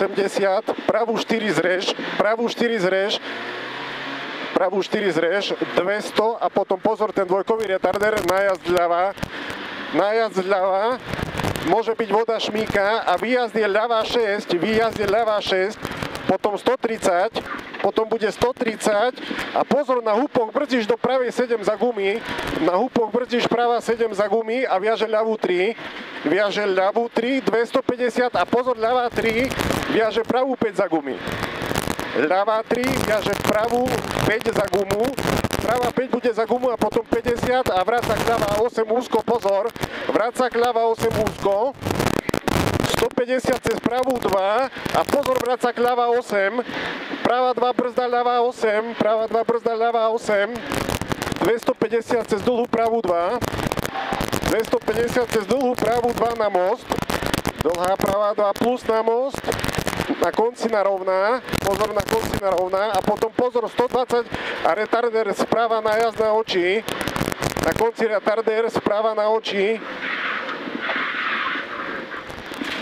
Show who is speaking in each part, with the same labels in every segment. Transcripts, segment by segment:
Speaker 1: 80, pravú 4 zrež, pravú 4 zrež, pravú 4 zrež, 200 a potom pozor, ten dvojkový retarder, nájazd ľava, môže byť voda šmíka a výjazd je ľava 6, potom 130, potom bude 130 a pozor, na húpoch brzdíš do pravej 7 za gumy, na húpoch brzdíš pravá 7 za gumy a viaže ľavú 3, 250 a pozor, ľavá 3, viaže pravú 5 za gumy. Ľavá 3, viaže pravú 5 za gumu, pravá 5 bude za gumu a potom 50 a vráca k ľava 8 úzko, pozor, vráca k ľava 8 úzko, 150 cez pravú 2 a pozor, vráca k ľava 8, pravá 2 brzda ľava 8, pravá 2 brzda ľava 8, 250 cez dlhú pravú 2, 250 cez dlhú pravú 2 na most, dlhá pravá 2 plus na most, na konci na rovná, pozor, na konci na rovná a potom pozor, 120 a retarder správa na jazd na oči, na konci retarder správa na oči.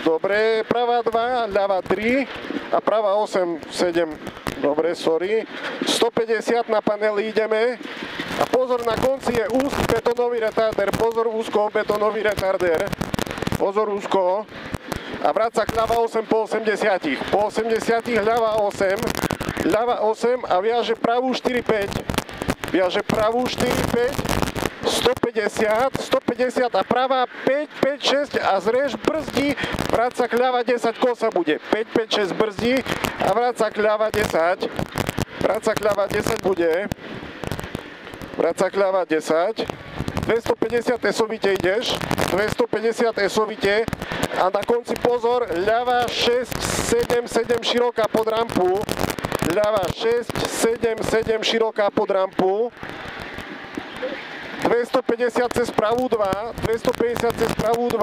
Speaker 1: Dobre, pravá 2, ľavá 3 a pravá 8, 7. Dobre, sorry. 150 na paneli ideme. A pozor, na konci je úzky betónový retarder. Pozor, úzko, betónový retarder. Pozor, úzko. A vráca k ľava 8 po 80. Po 80 ľava 8. Ľava 8 a viaže pravú 4-5. Viaže pravú 4-5. 150 a pravá 5, 5, 6 a zrež brzdí, vráca k ľava 10, kosa bude, 5, 5, 6 brzdí a vráca k ľava 10, vráca k ľava 10 bude, vráca k ľava 10, 250 esovite ideš, 250 esovite a na konci pozor, ľava 6, 7, 7 široká pod rampu, ľava 6, 7, 7 široká pod rampu, 250 cez pravú 2, 250 cez pravú 2,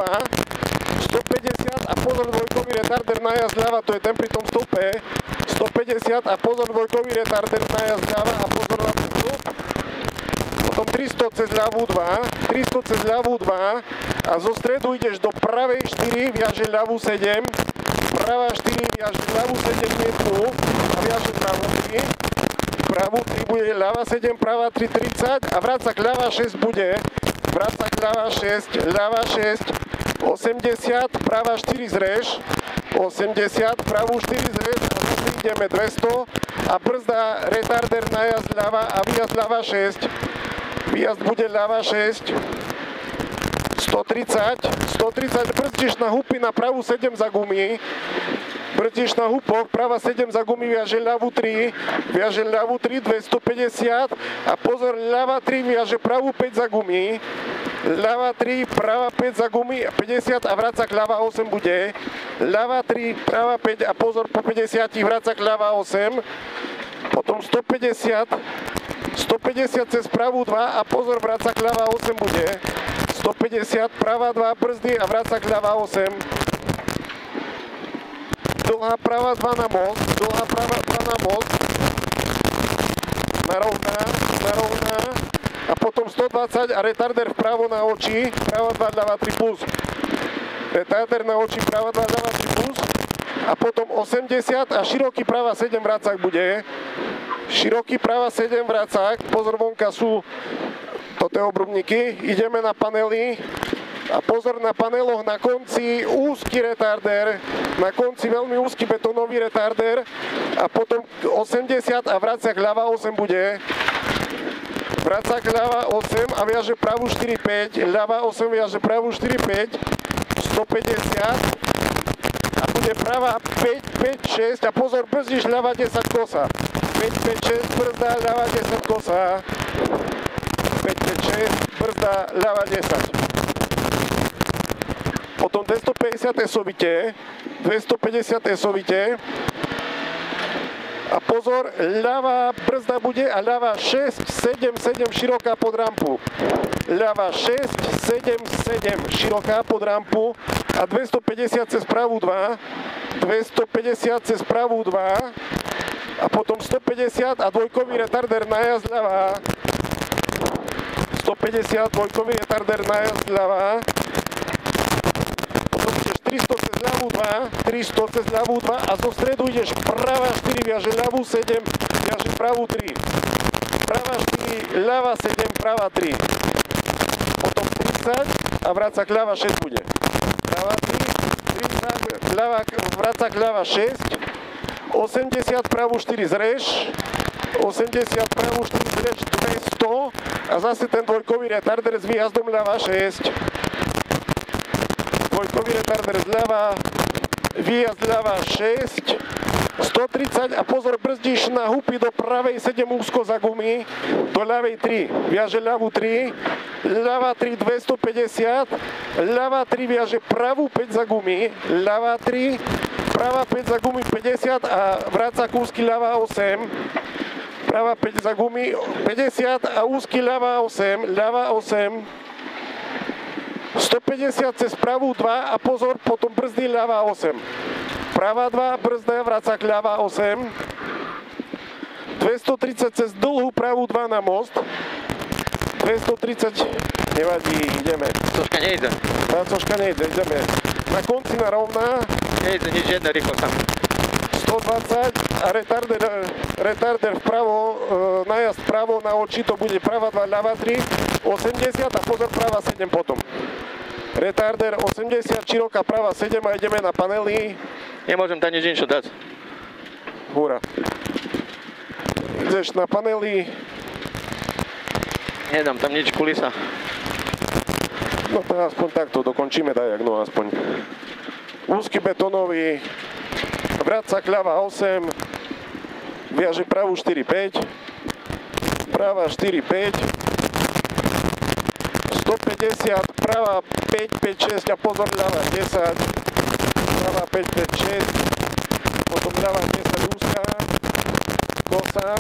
Speaker 1: 150 a pozor, dvojkový retarder najazd ľava, to je ten pri tom stope, 150 a pozor, dvojkový retarder najazd ľava a pozor na vstup, potom 300 cez ľavú 2, 300 cez ľavú 2 a zo stredu ideš do pravej 4, viaže ľavú 7, pravá 4, viaže ľavú 7 jednu a viaže pravú 3, pravú 3 bude ľava 7, pravá 3, 30 a vráca k ľava 6 bude, vráca k ľava 6, ľava 6, 80, pravá 4 zrež, 80, pravú 4 zrež a zase ideme 200 a brzda retarder najazd ľava a výjazd ľava 6, výjazd bude ľava 6, 130, brzdíš na hupy na pravú 7 za gumy, brzdíš na hupoch, pravá 7 za gumy, viaže ľavú 3, 250 a pozor, ľava 3 viaže pravú 5 za gumy, ľava 3, pravá 5 za gumy, 50 a vráca k ľava 8 bude, ľava 3, pravá 5 a pozor, po 50 vráca k ľava 8, potom 150 cez pravú 2 a pozor, vráca k ľava 8 bude, 150, pravá 2 brzdy a vráca k ľava 8, dlhá pravá 2 na most, dlhá pravá 2 na most, narovná a potom 120 a retarder vpravo na oči, pravá 2, ľava 3 plus, retarder na oči, pravá 2, ľava 3 plus a potom 80 a široký pravá 7 vrácak bude, široký pravá 7 vrácak, pozor, vonka sú toto obrubníky, ideme na panely a pozor, na paneloch na konci úzky retarder, na konci veľmi úzky betónový retarder a potom 80 a vráca k ľava 8 bude, vráca k ľava 8 a viaže pravú 4-5, ľava 8 viaže pravú 4-5, 150 a bude pravá 5-5-6 a pozor, brzdíš ľava 10 kosa, 5-5-6 brzda, ľava 10 kosa, 5-5-6 brzda, ľava 10. Potom 250 esovite, 250 esovite a pozor, ľavá brzda bude a ľava 6, 7, 7 široká pod rampu, ľava 6, 7, 7 široká pod rampu a 250 cez pravú 2, 250 cez pravú 2 a potom 150 a dvojkový retarder najazd ľava, 150 dvojkový retarder najazd ľava, 300 cez ľavú 2, 300 cez ľavú 2 a zo stredu ideš pravá 4, viaže ľavú 7, viaže pravú 3. Pravá 4, ľava 7, pravá 3. Potom 30 a vráca k ľava 6 bude. Pravá 3, 30, ľava, vráca k ľava 6, 80 pravú 4 zreš, 80 pravú 4 zreš 200 a zase ten dvojkový retarder s výjazdom ľava 6. Dvojkový retarder zľava, výjazd ľava 6, 130 a pozor, brzdíš na hupy do pravej 7 úzko za gumy, do ľavej 3, viaže ľavú 3, ľava 3 250, ľava 3 viaže pravú 5 za gumy, ľava 3, pravá 5 za gumy 50 a vráca k úzky ľava 8, pravá 5 za gumy 50 a úzky ľava 8, ľava 8, 150 cez pravú 2 a pozor, potom brzdí ľava 8. Pravá 2, brzda, vráca k ľava 8. 230 cez dlhú pravú 2 na most. 230, nevadí, ideme.
Speaker 2: Cožka nejde.
Speaker 1: Tá cožka nejde, ideme. Na konci na rovná.
Speaker 2: Nejde nič, jedna rýchlo tam.
Speaker 1: 120 a retarder vpravo, najazd vpravo na oči, to bude pravá 2, ľava 3, 80 a pozor, pravá 7 potom. Retarder 80, široká pravá 7 a ideme na panely.
Speaker 2: Nemôžem tam nič inšo dať.
Speaker 1: Húra. Ideš na panely.
Speaker 2: Nedám tam nič, kulisa.
Speaker 1: No to aspoň takto, dokončíme dajak, no aspoň. Úzky betónový. Vráca k ľava 8. Viaže pravú 4-5. Pravá 4-5. 150, pravá 5, 5, 6 a pozor, ľava 10, pravá 5, 5, 6, potom ľava 10 úzka, kosa,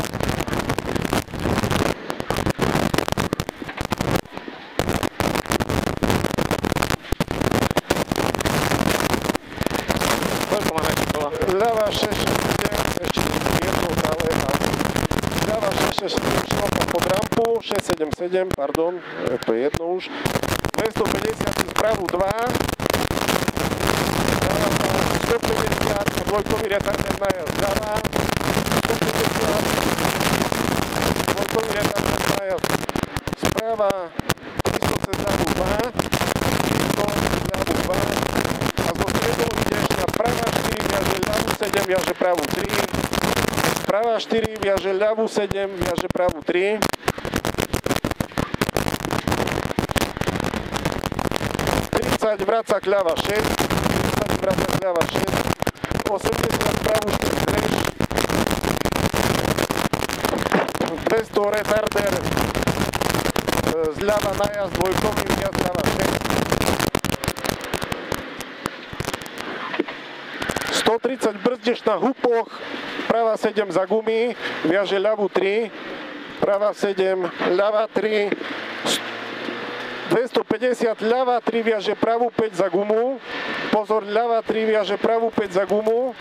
Speaker 2: koľko máme kola?
Speaker 1: ľava 6, 6, 7, ešte jedno dále a ľava 6, 6, 7, šlopa pod rampu, 6, 7, 7, pardon, to je jedno už, 250 cez pravú 2, 150, dvojkový retarder najazd ľava, 150, dvojkový retarder najazd správa, 300 cez ľavú 2, 100 cez ľavú 2 a zo stredu ideš na pravá 4, viaže ľavú 7, viaže pravú 3, pravá 4, viaže ľavú 7, viaže pravú 3, 30, vráca k ľava 6, 30, vráca k ľava 6, 80, pravú 4 zreš, 200 retarder, zľava najazd dvojkový, viac ľava 6, 130, brzdeš na hupoch, pravá 7 za gumy, viaže ľavú 3, pravá 7, ľava 3, 250, ľava 3 viaže pravú 5 za gumu, pozor, ľava 3 viaže pravú 5 za gumu,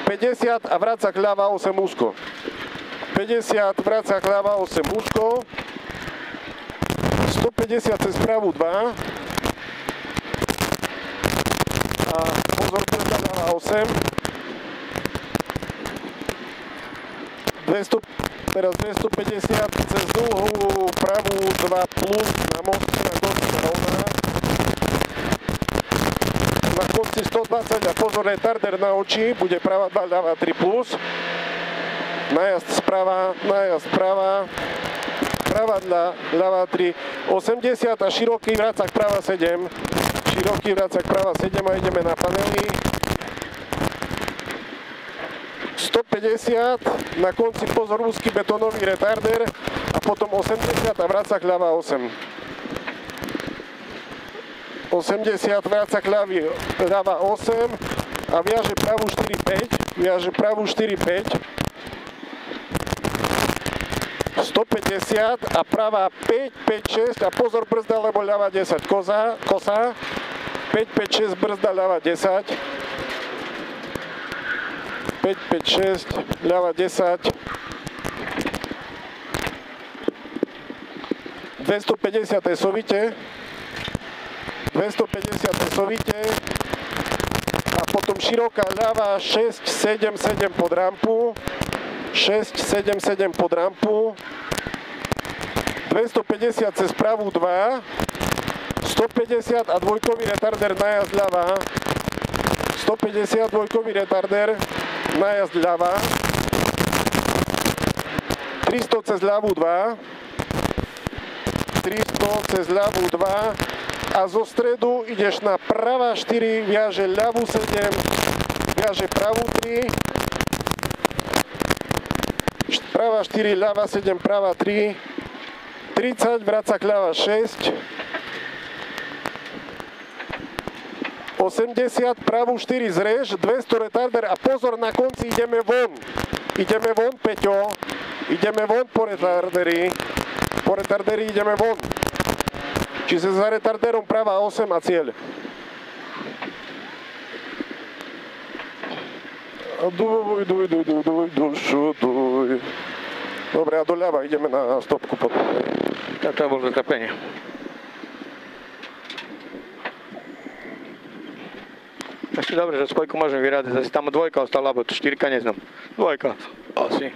Speaker 1: 50 a vráca k ľava 8 úzko, 50, vráca k ľava 8 úzko, 150 cez pravú 2 a pozor, brzda ľava 8, teraz 250 cez dlhú pravú 2 plus na moste na konci rovná. Na konci 120 a pozor, retarder na oči, bude pravá 2, ľava 3 plus. Najazd sprava, pravá 2, ľava 3, 80 a široký vrácak pravá 7. Široký vrácak pravá 7 a ideme na panely. 150, na konci pozor, úzky betónový retarder a potom 80 a vráca k ľava 8. 80, vráca k ľava 8 a viaže pravú 4-5, viaže pravú 4-5. 150 a pravá 5, 5, 6 a pozor, brzda, lebo ľava 10, kosa, 5, 5, 6, brzda, ľava 10. 5, 5, 6, ľava 10, 250 sovite, 250 sovite, široká ľava, 6, 7, 7 pod rampu. 6, 7, 7 pod rampu. 250 cez pravú 2. 150 a dvojkový retarder najazd ľava. 150 dvojkový retarder najazd ľava. 300 cez ľavú 2. 300 cez ľavú 2. A zo stredu ideš na pravá 4, viaže ľavú 7, viaže pravú 3. Pravá 4, ľava 7, pravá 3. 30, vraca k ľava 6. 80, pravú 4 zrež, 200 retarder a pozor, na konci ideme von. Ideme von, Peťo. Ideme von po retarderi. Po retarderi ideme von. Čiže za retarderom pravá 8 a cieľ. Duj, dušu, duj. Dobre, a doľava ideme na stopku potom.
Speaker 2: Tak to bolo zaklepenie. Ešte dobre, že spojku môžem vyrádiť. Zase tam dvojka ostala, alebo čtyrka, neznám. Dvojka. Asi.